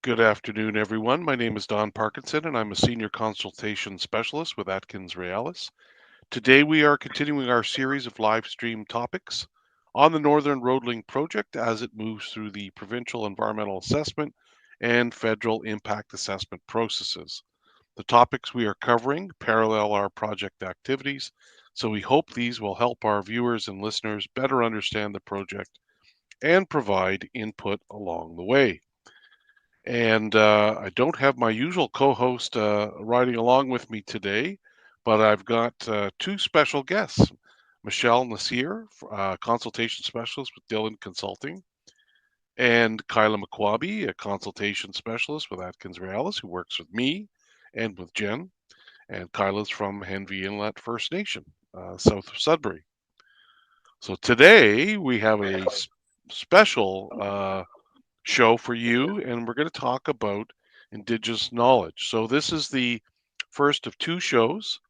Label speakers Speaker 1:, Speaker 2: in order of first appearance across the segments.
Speaker 1: Good afternoon, everyone. My name is Don Parkinson, and I'm a senior consultation specialist with Atkins Realis. Today, we are continuing our series of live stream topics on the Northern Roadlink project as it moves through the provincial environmental assessment and federal impact assessment processes. The topics we are covering parallel our project activities, so we hope these will help our viewers and listeners better understand the project and provide input along the way. And I don't have my usual co host riding along with me today, but I've got two special guests Michelle Nasir, consultation specialist with Dillon Consulting, and Kyla McQuabi, a consultation specialist with Atkins Realis, who works with me and with Jen. And Kyla's from Henvey Inlet First Nation, south of Sudbury. So today we have a special show for you, and we're going to talk about Indigenous knowledge. So, this is the first of two shows,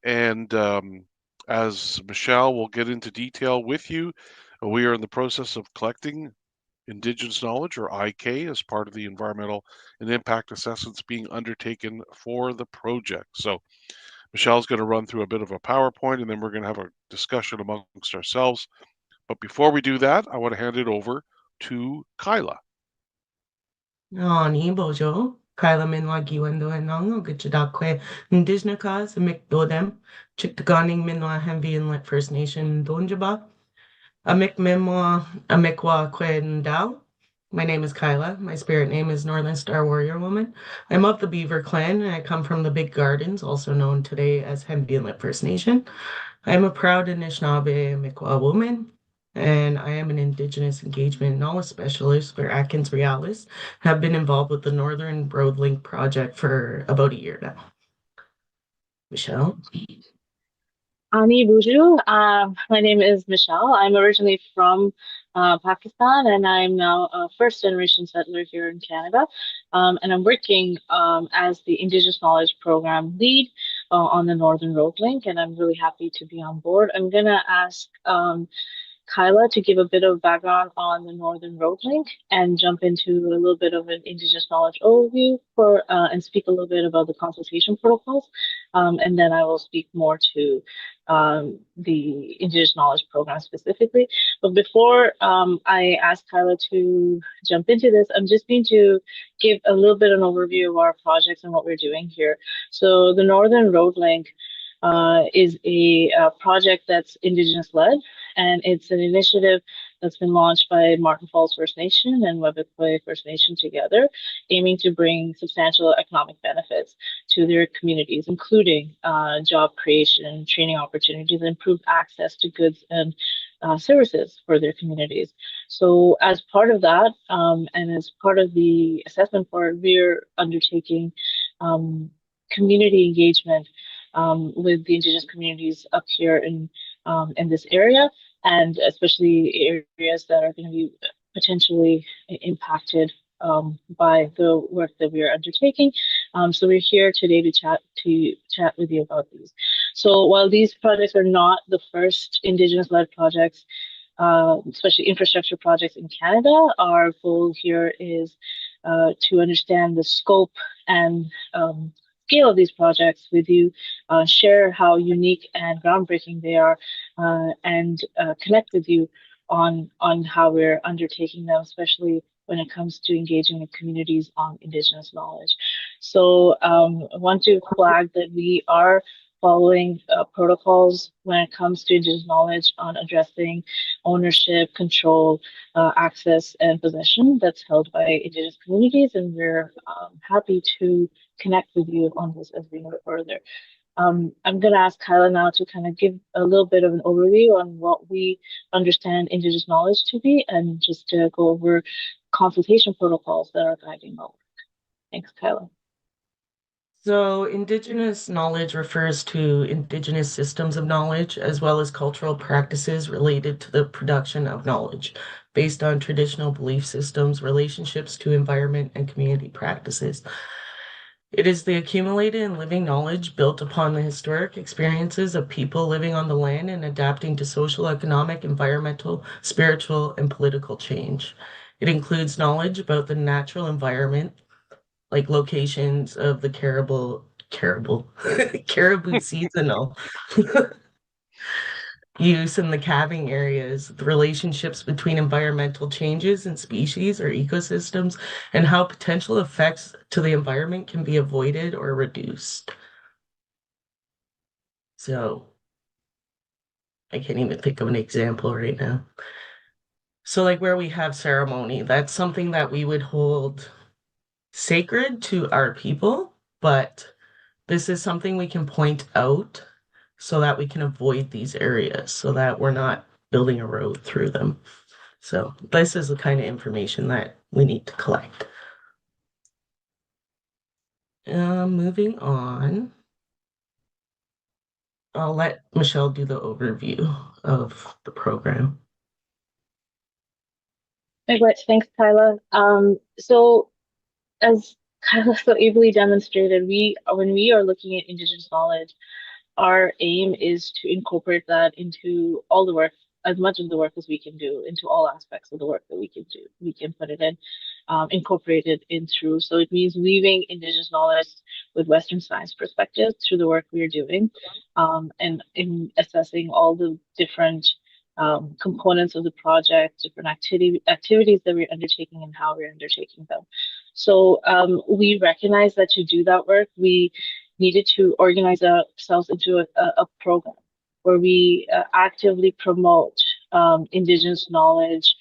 Speaker 1: and as Michelle will get into detail with you, we are in the process of collecting Indigenous knowledge, or IK, as part of the environmental and impact assessments being undertaken for the project. So, Michelle's going to run through a bit of a PowerPoint, and then we're going to have a discussion amongst ourselves. But before we do that, I want to hand it over to Kyla.
Speaker 2: Ni bojo, Kyla min wagi wendo and nongo gitchadakwe, Ndijnakas, Mikdodem, Chiktaganing minwa Henvey Inlet First Nation Donjaba, Amik Mimwa, Amikwa Kwen Dao. My name is Kyla. My spirit name is Northern Star Warrior Woman. I'm of the Beaver Clan and I come from the Big Gardens, also known today as Henvey Inlet First Nation. I'm a proud Anishinaabe Mikwa woman, and I am an Indigenous engagement knowledge specialist for Atkins Realis. Have been involved with the Northern Roadlink project for about a year now. Michelle?
Speaker 3: Ani Buju. My name is Michelle. I'm originally from Pakistan and I'm now a first generation settler here in Canada. And I'm working as the Indigenous Knowledge Program lead on the Northern Road Link, and I'm really happy to be on board. I'm going to ask Kyla to give a bit of background on the Northern Road Link and jump into a little bit of an Indigenous knowledge overview for and speak a little bit about the consultation protocols. And then I will speak more to the Indigenous Knowledge Program specifically. But before I ask Kyla to jump into this, I'm just going to give a little bit of an overview of our projects and what we're doing here. So the Northern Road Link is a project that's Indigenous led, and it's an initiative that's been launched by Martin Falls First Nation and Webikwe First Nation together, aiming to bring substantial economic benefits to their communities, including job creation, training opportunities, and improved access to goods and services for their communities. So, as part of that, and as part of the assessment part, we're undertaking community engagement with the Indigenous communities up here in this area, and especially areas that are going to be potentially impacted by the work that we are undertaking. So we're here today to chat with you about these. So while these projects are not the first Indigenous-led projects, especially infrastructure projects in Canada, our goal here is to understand the scope and scale of these projects with you, share how unique and groundbreaking they are, and connect with you on how we're undertaking them, especially when it comes to engaging with communities on Indigenous knowledge. So I want to flag that we are following protocols when it comes to Indigenous knowledge on addressing ownership, control, access, and possession that's held by Indigenous communities, and we're happy to connect with you on this as we move further. I'm going to ask Kyla now to kind of give a little bit of an overview on what we understand Indigenous knowledge to be, and just to go over consultation protocols that are guiding our work. Thanks, Kyla.
Speaker 2: So, Indigenous knowledge refers to Indigenous systems of knowledge as well as cultural practices related to the production of knowledge based on traditional belief systems, relationships to environment, and community practices. It is the accumulated and living knowledge built upon the historic experiences of people living on the land and adapting to social, economic, environmental, spiritual, and political change. It includes knowledge about the natural environment, like locations of the caribou seasonal use in the calving areas, the relationships between environmental changes and species or ecosystems, and how potential effects to the environment can be avoided or reduced. So I can't even think of an example right now. So like where we have ceremony, that's something that we would hold sacred to our people, but this is something we can point out so that we can avoid these areas so that we're not building a road through them. So this is the kind of information that we need to collect. Moving on, I'll let Michelle do the overview of the program.
Speaker 3: Right, thanks, Kyla. So as Kyla so ably demonstrated, when we are looking at Indigenous knowledge, our aim is to incorporate that into all the work, as much of the work as we can do, into all aspects of the work that we can do. We can put it in, incorporate it in through. So it means weaving Indigenous knowledge with Western science perspectives through the work we are doing, and in assessing all the different components of the project, different activities that we're undertaking and how we're undertaking them. So we recognize that to do that work, we needed to organize ourselves into a program where we actively promote Indigenous knowledge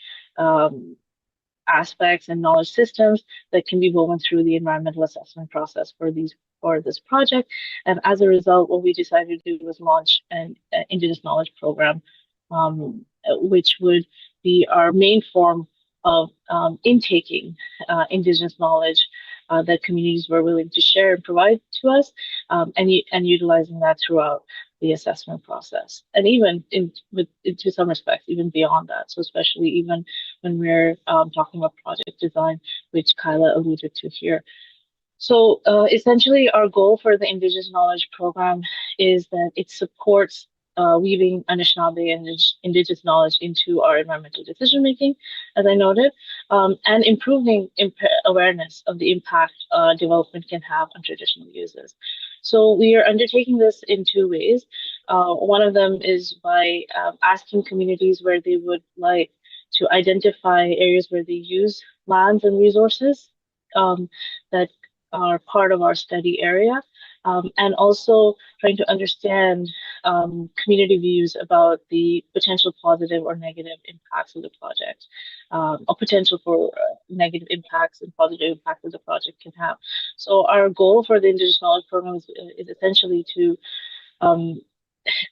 Speaker 3: aspects and knowledge systems that can be woven through the environmental assessment process for this project. And as a result, what we decided to do was launch an Indigenous knowledge program, which would be our main form of intaking Indigenous knowledge that communities were willing to share and provide to us, and utilizing that throughout the assessment process, and even to some respects, even beyond that. So especially even when we're talking about project design, which Kyla alluded to here. So essentially, our goal for the Indigenous Knowledge Program is that it supports weaving Anishinaabe and Indigenous knowledge into our environmental decision making, as I noted, and improving awareness of the impact development can have on traditional uses. So we are undertaking this in two ways. One of them is by asking communities where they would like to identify areas where they use lands and resources that are part of our study area, and also trying to understand community views about the potential positive or negative impacts of the project, or potential for negative impacts and positive impacts that the project can have. So our goal for the Indigenous Knowledge Program is essentially to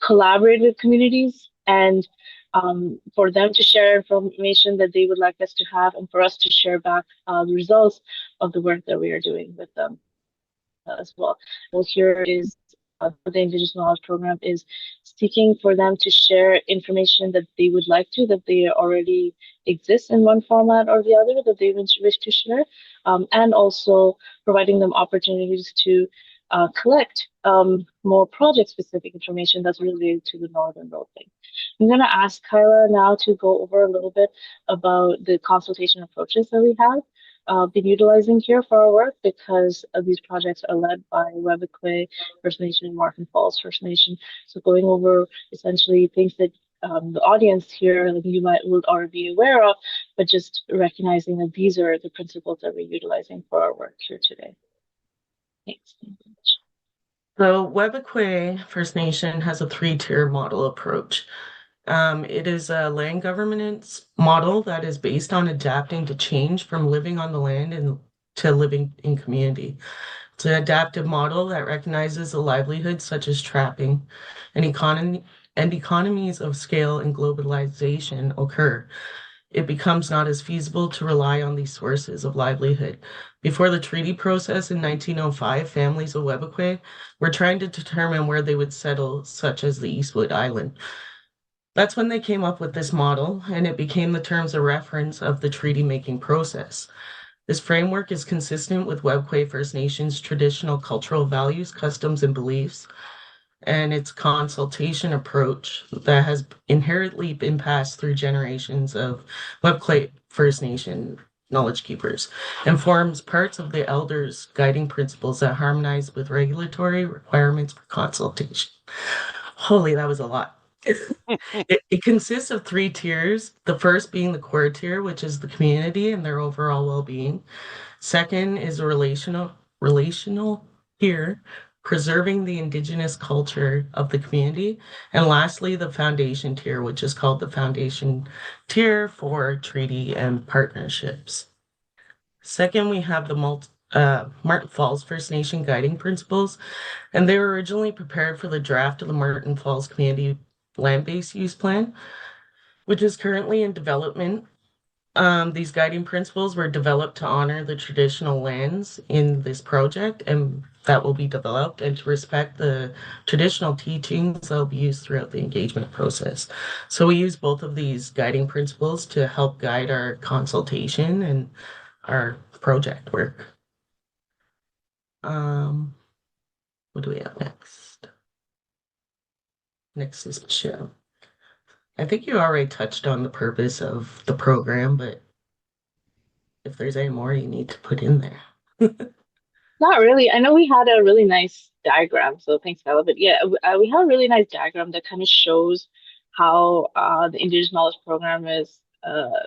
Speaker 3: collaborate with communities and for them to share information that they would like us to have, and for us to share back the results of the work that we are doing with them as well. Well, here is the Indigenous Knowledge Program is seeking for them to share information that they would like to, that they already exist in one format or the other, that they wish to share, and also providing them opportunities to collect more project-specific information that's related to the Northern Road Link. I'm going to ask Kyla now to go over a little bit about the consultation approaches that we have been utilizing here for our work, because these projects are led by Webikwe First Nation and Martin Falls First Nation. So going over essentially things that the audience here, like you will already be aware of, but just recognizing that these are the principles that we're utilizing for our work here today. Thanks.
Speaker 2: So Webikwe First Nation has a three-tier model approach. It is a land governance model that is based on adapting to change from living on the land and to living in community. It's an adaptive model that recognizes a livelihood such as trapping and economies of scale and globalization occur. It becomes not as feasible to rely on these sources of livelihood. Before the treaty process in 1905, families of Webikwe were trying to determine where they would settle, such as the Eastwood Island. That's when they came up with this model, and it became the terms of reference of the treaty-making process. This framework is consistent with Webikwe First Nations' traditional cultural values, customs, and beliefs, and its consultation approach that has inherently been passed through generations of Webclay First Nation knowledge keepers and forms parts of the elders' guiding principles that harmonize with regulatory requirements for consultation. Holy, that was a lot. It consists of three tiers. The first being the core tier, which is the community and their overall well-being. Second is a relational tier, preserving the indigenous culture of the community. And lastly, the foundation tier, which is called the foundation tier for treaty and partnerships. Second, we have the Martin Falls First Nation guiding principles, and they were originally prepared for the draft of the Martin Falls Community Land-Based Use Plan, which is currently in development. These guiding principles were developed to honor the traditional lands in this project, and that will be developed, and to respect the traditional teachings that will be used throughout the engagement process. So we use both of these guiding principles to help guide our consultation and our project work. What do we have next? Next is Michelle. I think you already touched on the purpose of the program, but if there's any more you need to put in there.
Speaker 3: Not really. I know we had a really nice diagram, so thanks, Bella. But yeah, we have a really nice diagram that kind of shows how the Indigenous Knowledge Program is.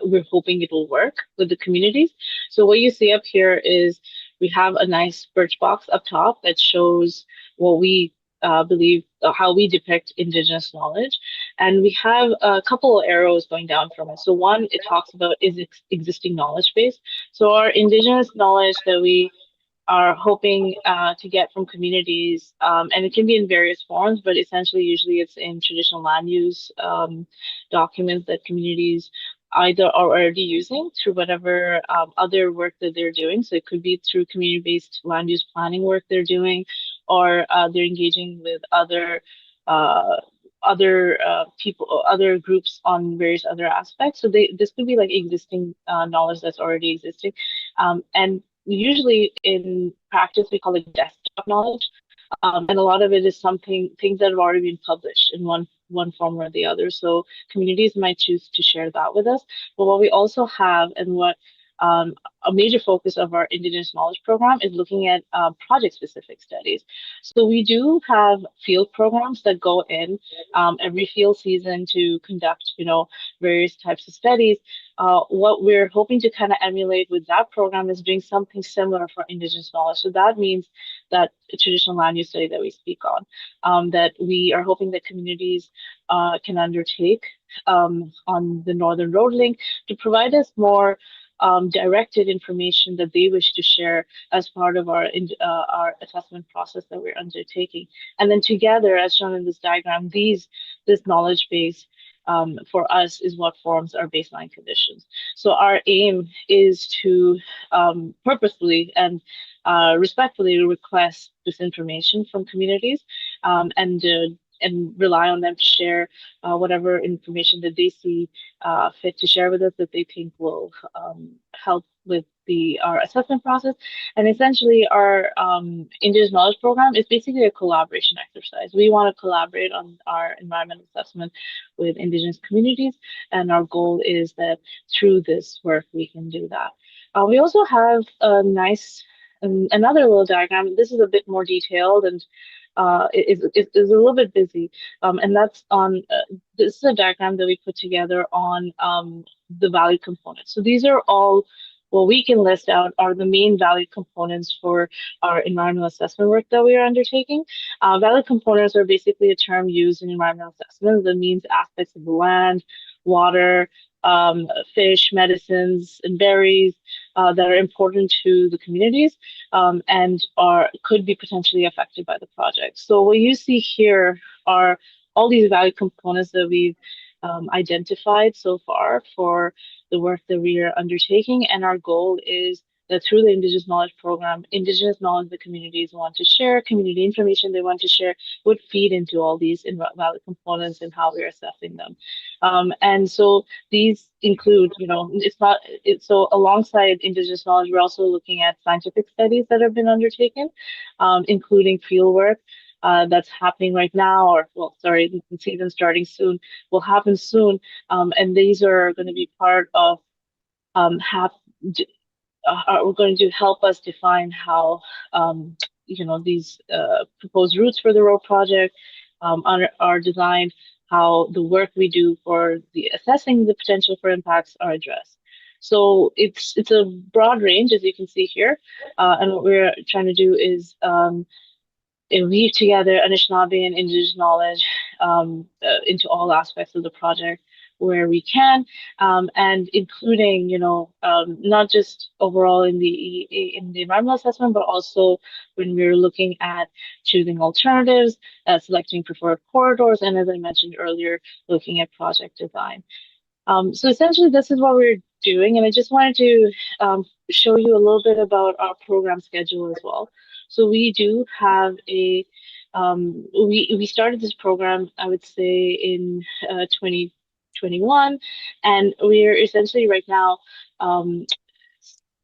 Speaker 3: We're hoping it will work with the communities. So what you see up here is we have a nice birch box up top that shows what we believe, how we depict Indigenous knowledge. And we have a couple of arrows going down from it. So one, it talks about is existing knowledge base. So our Indigenous knowledge that we are hoping to get from communities, and it can be in various forms, but essentially usually it's in traditional land use documents that communities either are already using through whatever other work that they're doing. So it could be through community-based land use planning work they're doing, or they're engaging with other people, other groups on various other aspects. So this could be like existing knowledge that's already existing, and usually in practice we call it desktop knowledge, and a lot of it is things that have already been published in one form or the other. So communities might choose to share that with us. But what we also have, and what a major focus of our Indigenous Knowledge Program is looking at project-specific studies. So we do have field programs that go in every field season to conduct, various types of studies. What we're hoping to kind of emulate with that program is doing something similar for Indigenous knowledge. So that means that traditional land use study that we speak on, that we are hoping that communities can undertake on the Northern Road Link to provide us more directed information that they wish to share as part of our assessment process that we're undertaking. And then together, as shown in this diagram, this knowledge base for us is what forms our baseline conditions. So our aim is to purposefully and respectfully request this information from communities, and rely on them to share whatever information that they see fit to share with us that they think will help with our assessment process. And essentially our Indigenous Knowledge Program is basically a collaboration exercise. We want to collaborate on our environmental assessment with Indigenous communities, and our goal is that through this work we can do that. We also have a nice another little diagram. This is a bit more detailed and is a little bit busy, and that's on this is a diagram that we put together on the value components. So these are all what we can list out are the main value components for our environmental assessment work that we are undertaking. Value components are basically a term used in environmental assessment that means aspects of the land, water, fish, medicines, and berries that are important to the communities, and could be potentially affected by the project. So what you see here are all these value components that we've identified so far for the work that we are undertaking, and our goal is that through the Indigenous Knowledge Program, Indigenous knowledge the communities want to share, community information they want to share, would feed into all these value components and how we're assessing them. And so these include, so alongside Indigenous knowledge, we're also looking at scientific studies that have been undertaken, including field work, that's happening right now, or well, sorry, the season starting soon will happen soon, and these are going to be part of have are going to help us define how these proposed routes for the road project are designed, how the work we do for the assessing the potential for impacts are addressed. So it's a broad range, as you can see here, and what we're trying to do is weave together Anishinaabe and Indigenous knowledge into all aspects of the project where we can, and including, not just overall in the environmental assessment, but also when we're looking at choosing alternatives, selecting preferred corridors, and as I mentioned earlier, looking at project design. So essentially, this is what we're doing, and I just wanted to show you a little bit about our program schedule as well. So we do have we started this program, I would say, in 2021, and we're essentially right now um,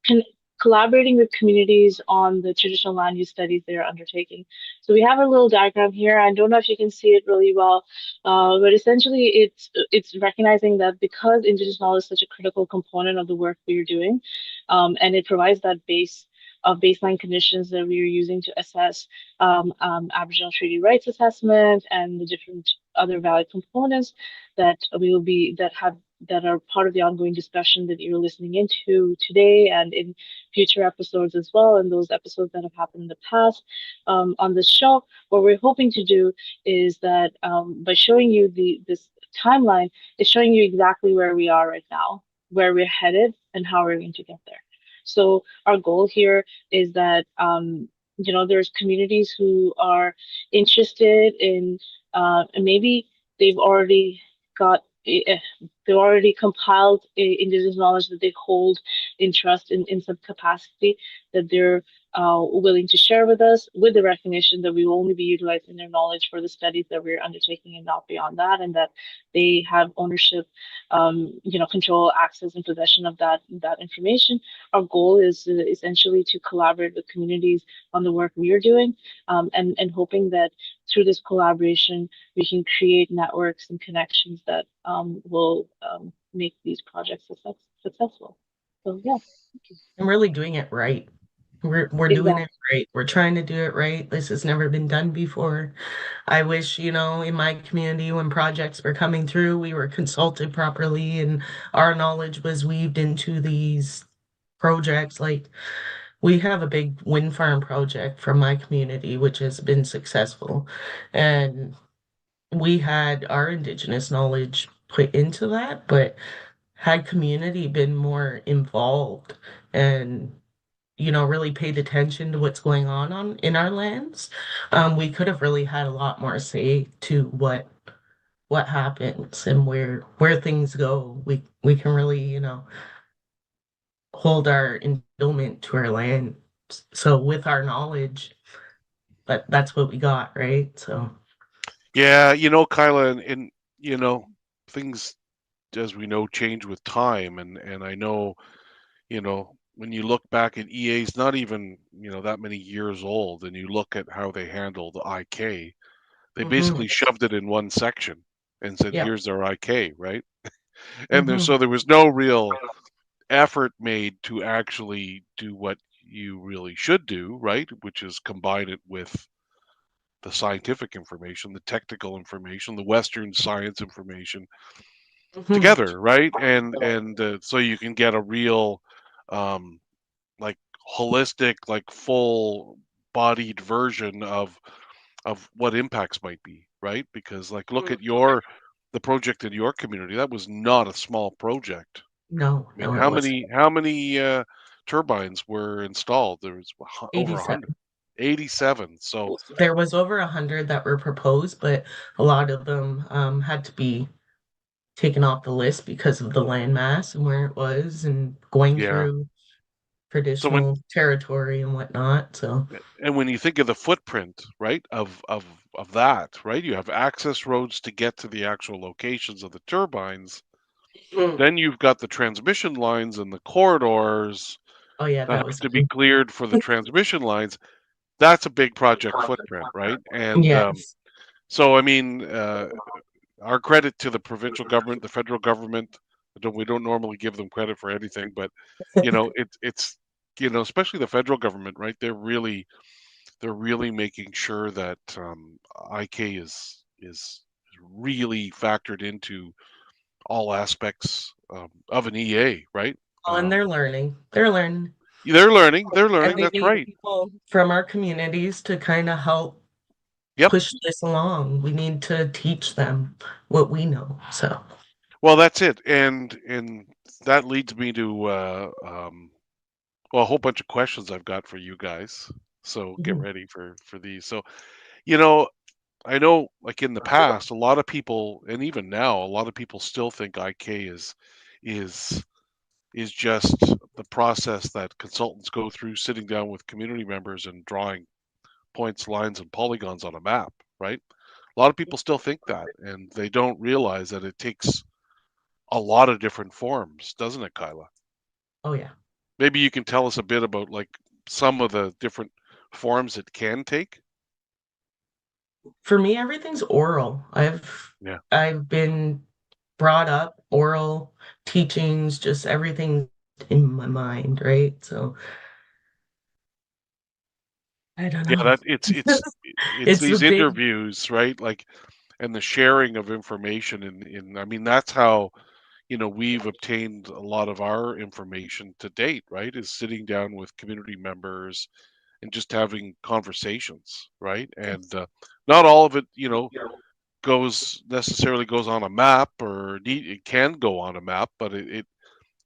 Speaker 3: con collaborating with communities on the traditional land use studies they're undertaking. So we have a little diagram here. I don't know if you can see it really well, but essentially it's recognizing that because Indigenous knowledge is such a critical component of the work we're doing, and it provides that base of baseline conditions that we are using to assess Aboriginal treaty rights assessment and the different other valid components that we will be that are part of the ongoing discussion that you're listening into today and in future episodes as well, and those episodes that have happened in the past on this show. What we're hoping to do is that by showing you this timeline, is showing you exactly where we are right now, where we're headed, and how we're going to get there. So our goal here is that there's communities who are interested in and maybe they've already got they've already compiled Indigenous knowledge that they hold in trust in some capacity that they're willing to share with us, with the recognition that we will only be utilizing their knowledge for the studies that we're undertaking and not beyond that, and that they have ownership, control, access, and possession of that information. Our goal is essentially to collaborate with communities on the work we are doing, and hoping that through this collaboration, we can create networks and connections that will make these projects successful. So yeah, thank you.
Speaker 2: I'm really doing it right. We're doing it
Speaker 3: Exactly.
Speaker 2: right. We're trying to do it right. This has never been done before. I wish, in my community when projects were coming through, we were consulted properly and our knowledge was weaved into these projects. Like we have a big wind farm project from my community, which has been successful. And we had our Indigenous knowledge put into that, but had community been more involved and really paid attention to what's going on in our lands, we could have really had a lot more say to what happens and where things go. We can really, hold our endowment to our land. So with our knowledge, but that's what we got, right? So
Speaker 1: Yeah, Kyla, and things, as we know, change with time, and I know, when you look back at EA's not even, that many years old, and you look at how they handled IK, they
Speaker 2: mhm,
Speaker 1: basically shoved it in one section and said,
Speaker 2: yeah.
Speaker 1: "Here's our IK," right? And
Speaker 2: Hmm.
Speaker 1: so there was no real effort made to actually do what you really should do, right? Which is combine it with the scientific information, the technical information, the Western science information
Speaker 2: Hmm.
Speaker 1: together, right? And so you can get a real, um, like holistic, like full-bodied version of what impacts might be, right? Because like look at the project in your community. That was not a small project.
Speaker 2: No,
Speaker 1: I mean,
Speaker 2: no, it wasn't.
Speaker 1: how many turbines were installed? There was over 100,
Speaker 2: 87.
Speaker 1: 87. So
Speaker 2: There was over 100 that were proposed, but a lot of them had to be taken off the list because of the land mass and where it was and going
Speaker 1: yeah.
Speaker 2: through
Speaker 1: So when
Speaker 2: traditional territory and whatnot. So,
Speaker 1: and when you think of the footprint, right, of that, right, you have access roads to get to the actual locations of the turbines.
Speaker 2: mm.
Speaker 1: Then you've got the transmission lines and the corridors
Speaker 2: Oh yeah,
Speaker 1: that
Speaker 2: that
Speaker 1: have
Speaker 2: was
Speaker 1: to be
Speaker 2: big.
Speaker 1: cleared for the transmission lines. that's a big project footprint, right? And
Speaker 2: Yes.
Speaker 1: so, I mean, our credit to the provincial government, the federal government. We don't normally give them credit for anything, but it's especially the federal government, right? They're really making sure that IK is really factored into all aspects of an EA, right?
Speaker 2: Oh, and they're learning. They're learning.
Speaker 1: They're learning. They're
Speaker 2: And
Speaker 1: learning.
Speaker 2: we
Speaker 1: That's
Speaker 2: need
Speaker 1: right.
Speaker 2: people from our communities to kind of help
Speaker 1: Yep.
Speaker 2: push this along. We need to teach them what we know. So,
Speaker 1: Well, that's it, and that leads me to well, a whole bunch of questions I've got for you guys. So get
Speaker 2: mhm.
Speaker 1: ready for these. So you know, I know, like in the past, a lot of people, and even now, a lot of people still think IK is is just the process that consultants go through, sitting down with community members and drawing points, lines, and polygons on a map, right? A lot of people still think that, and they don't realize that it takes a lot of different forms, doesn't it, Kyla?
Speaker 2: Oh yeah.
Speaker 1: Maybe you can tell us a bit about like some of the different forms it can take.
Speaker 2: For me, everything's oral.
Speaker 1: Yeah.
Speaker 2: I've been brought up oral teachings, just everything in my mind, right? So I don't
Speaker 1: Yeah,
Speaker 2: know.
Speaker 1: that it's
Speaker 2: It's a
Speaker 1: these
Speaker 2: big,
Speaker 1: interviews, right? Like, and the sharing of information in I mean, that's how, we've obtained a lot of our information to date, right? Is sitting down with community members and just having conversations, right? And not all of it, goes on a map, or it can go on a map, but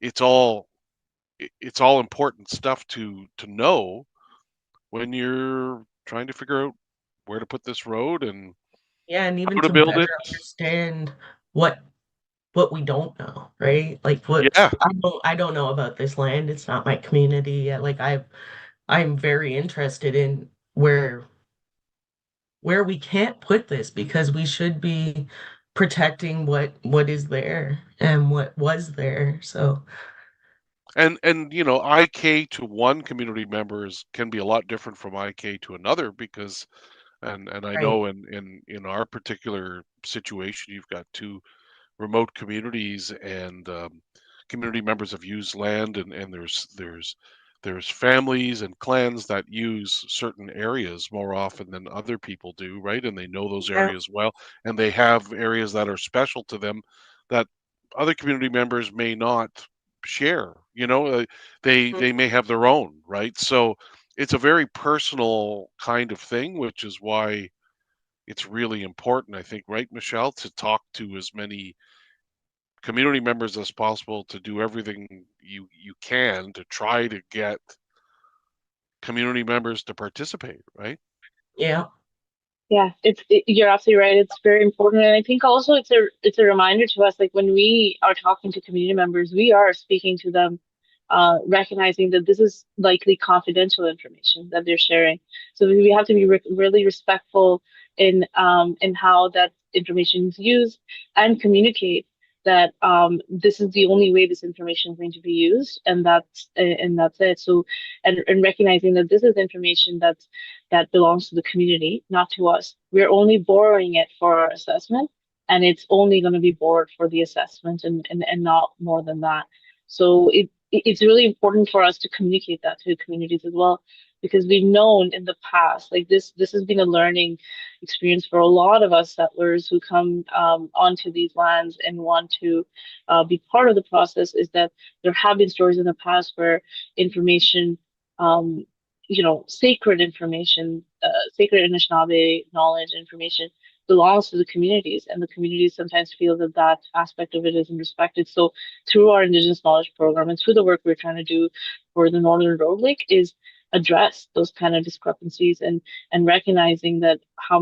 Speaker 1: it's all it's all important stuff to know when you're trying to figure out where to put this road and
Speaker 2: yeah, and even
Speaker 1: how to
Speaker 2: to
Speaker 1: build
Speaker 2: better
Speaker 1: it.
Speaker 2: understand what what we don't know, right? Like what
Speaker 1: Yeah.
Speaker 2: I don't know about this land. It's not my community yet. Like I'm very interested in where we can't put this because we should be protecting what is there and what was there. So,
Speaker 1: And IK to one community members can be a lot different from IK to another, because and I
Speaker 2: right.
Speaker 1: know in our particular situation, you've got two remote communities, and community members have used land, and there's families and clans that use certain areas more often than other people do, right? And they know those
Speaker 2: Yeah.
Speaker 1: areas well, and they have areas that are special to them that other community members may not share. They may have their own, right? So it's a very personal kind of thing, which is why it's really important, I think, right, Michelle, to talk to as many community members as possible, to do everything you can to try to get community members to participate, right?
Speaker 2: Yeah.
Speaker 3: Yeah, you're absolutely right. It's very important, and I think also it's a reminder to us, like when we are talking to community members, we are speaking to them, recognizing that this is likely confidential information that they're sharing. So we have to be really respectful in how that information is used, and communicate that this is the only way this information is going to be used, and that's it. So, and recognizing that this is information that belongs to the community, not to us. We're only borrowing it for our assessment, and it's only going to be borrowed for the assessment, and not more than that. So it's really important for us to communicate that to the communities as well, because we've known in the past, like this has been a learning experience for a lot of us settlers who come onto these lands and want to be part of the process, is that there have been stories in the past where information, um, sacred information, sacred Anishinaabe knowledge information belongs to the communities, and the communities sometimes feel that that aspect of it isn't respected. So, through our Indigenous Knowledge Program and through the work we're trying to do for the Northern Road Lake, is address those kind of discrepancies, and recognizing that how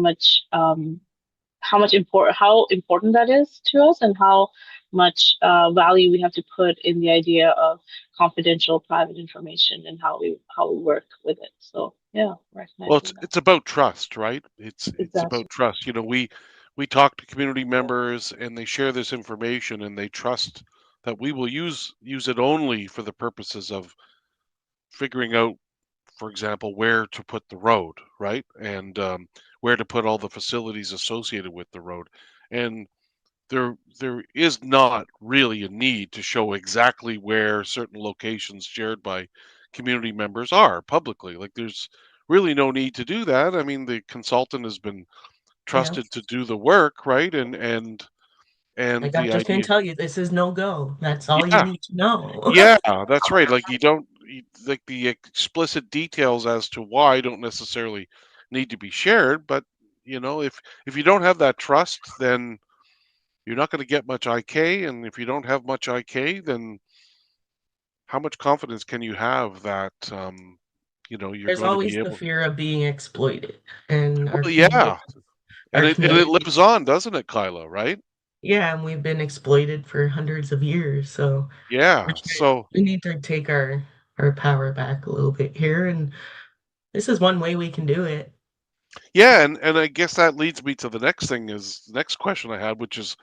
Speaker 3: important that is to us, and how much value we have to put in the idea of confidential private information, and how we work with it. So yeah,
Speaker 1: Well, it's
Speaker 3: recognizing that.
Speaker 1: it's about trust, right? It's
Speaker 3: Exactly.
Speaker 1: about trust. We talk to community members, and they share this information, and they trust that we will use it only for the purposes of figuring out for example, where to put the road, right? And where to put all the facilities associated with the road. And there is not really a need to show exactly where certain locations shared by community members are publicly. Like there's really no need to do that. I mean, the consultant has been
Speaker 2: Yeah.
Speaker 1: trusted to do the work, right? And
Speaker 2: Like I'm
Speaker 1: the
Speaker 2: just gonna
Speaker 1: idea,
Speaker 2: tell you, this is no go. That's all you
Speaker 1: yeah,
Speaker 2: need to know.
Speaker 1: yeah, that's right. Like you don't like the explicit details as to why don't necessarily need to be shared, but if you don't have that trust, then you're not going to get much IK, and if you don't have much IK, then how much confidence can you have that you're
Speaker 2: There's
Speaker 1: going to be
Speaker 2: always the
Speaker 1: able to?
Speaker 2: fear of being exploited, and
Speaker 1: Well, yeah, and
Speaker 2: our
Speaker 1: it
Speaker 2: community,
Speaker 1: lives on, doesn't it, Kyla? Right?
Speaker 2: yeah, and we've been exploited for hundreds of years. So
Speaker 1: Yeah. So
Speaker 2: we need to take our power back a little bit here, and this is one way we can do it.
Speaker 1: yeah, and I guess that leads me to the next question I had, which is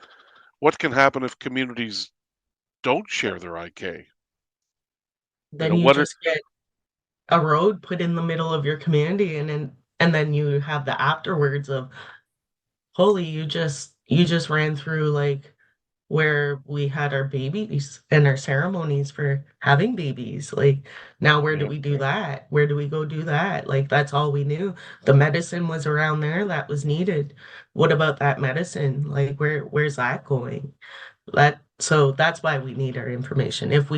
Speaker 1: what can happen if communities don't share their IK?
Speaker 2: Then you
Speaker 1: What are
Speaker 2: just get a road put in the middle of your community, and then you have the afterwards of, holy, you just ran through like where we had our babies and our ceremonies for having babies. Like, now where do
Speaker 1: yeah,
Speaker 2: we do that? Where do we go do that? Like, that's all we knew. The medicine was around there that was needed. What about that medicine? Like, where's that going? So that's why we need our information. If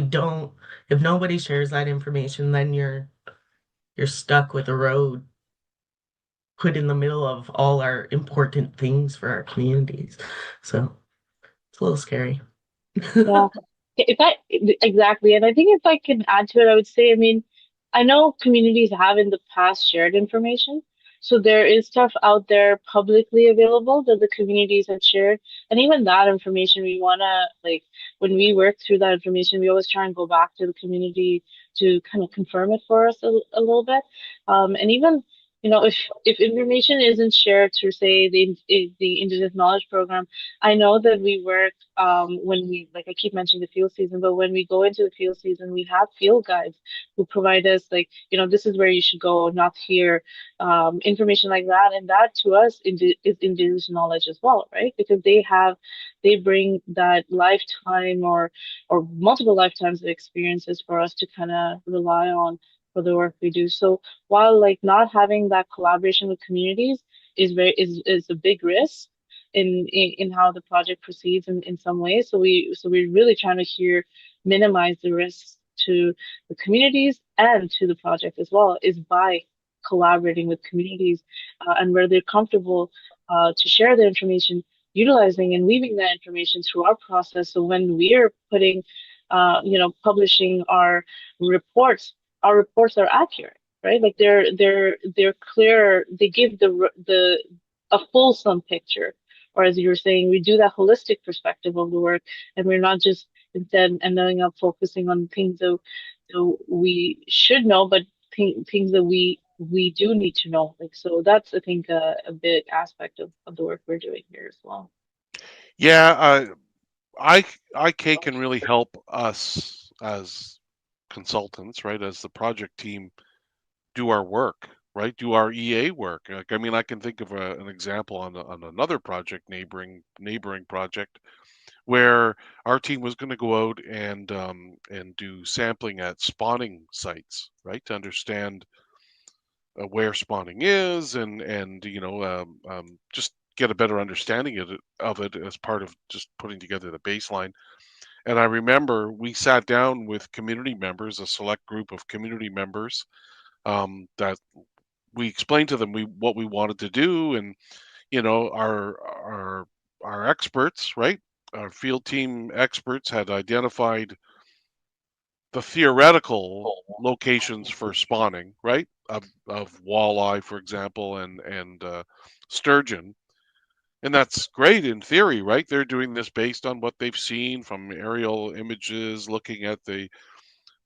Speaker 2: nobody shares that information, then you're stuck with a road put in the middle of all our important things for our communities. So it's a little scary.
Speaker 3: Yeah. If I exactly, and I think if I can add to it, I would say, I mean, I know communities have in the past shared information, so there is stuff out there publicly available that the communities have shared, and even that information we wanna like when we work through that information, we always try and go back to the community to kind of confirm it for us a little bit, and even. If information isn't shared through, say, the Indigenous Knowledge Program, I know that we work when we, like I keep mentioning the field season, but when we go into the field season, we have field guides who provide us like, this is where you should go, not here, information like that. And that to us is indigenous knowledge as well, right? Because they bring that lifetime or multiple lifetimes of experiences for us to kind of rely on for the work we do. So while like not having that collaboration with communities is a big risk in how the project proceeds in some ways. So we're really trying to here minimize the risks to the communities and to the project as well is by collaborating with communities and where they're comfortable to share their information, utilizing and weaving that information through our process. So when we're putting, publishing our reports are accurate, right? Like they're clear. They give the a fulsome picture, or as you were saying, we do that holistic perspective of the work, and we're not just instead ending up focusing on things that we should know, but things that we do need to know. Like so, that's I think a big aspect of the work we're doing here as well.
Speaker 1: yeah. I IK can really help us as consultants, right? As the project team, do our work, right? Do our EA work. Like, I mean, I can think of an example on another project, neighboring project, where our team was going to go out and do sampling at spawning sites, right, to understand where spawning is and just get a better understanding of it as part of just putting together the baseline. And I remember we sat down with community members, a select group of community members, that we explained to them what we wanted to do, and our experts, right? Our field team experts had identified the theoretical locations for spawning, right? Of walleye, for example, and sturgeon, and that's great in theory, right? They're doing this based on what they've seen from aerial images, looking at the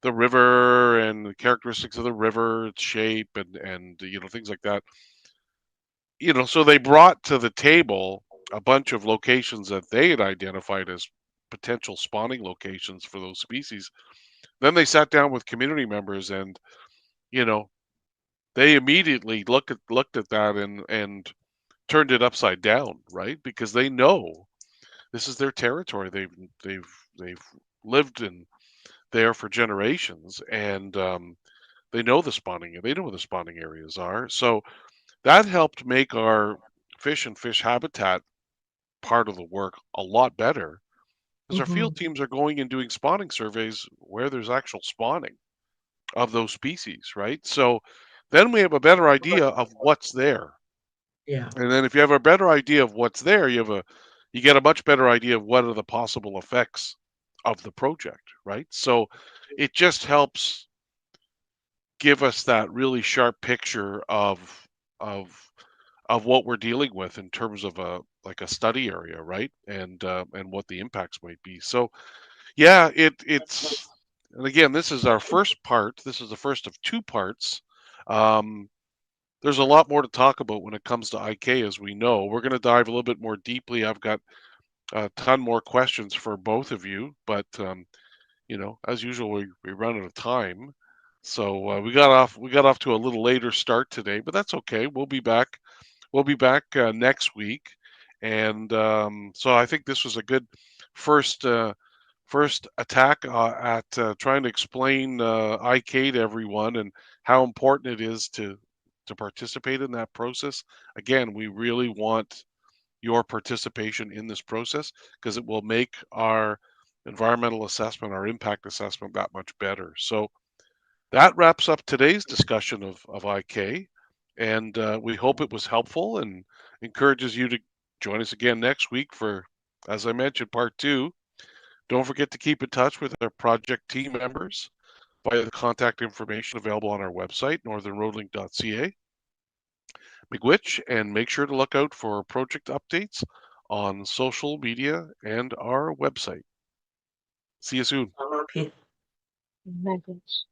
Speaker 1: river and the characteristics of the river, its shape, and things like that. So they brought to the table a bunch of locations that they had identified as potential spawning locations for those species. Then they sat down with community members and, you know, they immediately looked at that and turned it upside down, right? Because they know this is their territory. They've lived in there for generations, and they know the spawning. They know where the spawning areas are. So that helped make our fish and fish habitat part of the work a lot better, because our
Speaker 2: Mm-hmm.
Speaker 1: field teams are going and doing spawning surveys where there's actual spawning of those species, right? So then we have a better idea of what's there.
Speaker 2: Yeah.
Speaker 1: And then if you have a better idea of what's there, you get a much better idea of what are the possible effects of the project, right? So it just helps give us that really sharp picture of of what we're dealing with in terms of a like a study area, right? And what the impacts might be. So yeah, it's and again, this is our first part. This is the first of two parts. Um, there's a lot more to talk about when it comes to IK, as we know. We're going to dive a little bit more deeply. I've got a ton more questions for both of you, but as usual, we run out of time. So we got off to a little later start today, but that's okay. We'll be back next week, and so I think this was a good first first attack at trying to explain IK to everyone and how important it is to participate in that process. Again, we really want your participation in this process because it will make our environmental assessment, our impact assessment, that much better. So that wraps up today's discussion of IK, and we hope it was helpful and encourages you to join us again next week for, as I mentioned, part two. Don't forget to keep in touch with our project team members via the contact information available on our website, northernroadlink.ca. Miigwech, and make sure to look out for project updates on social media and our website. See you soon.
Speaker 2: Peace.
Speaker 3: Language.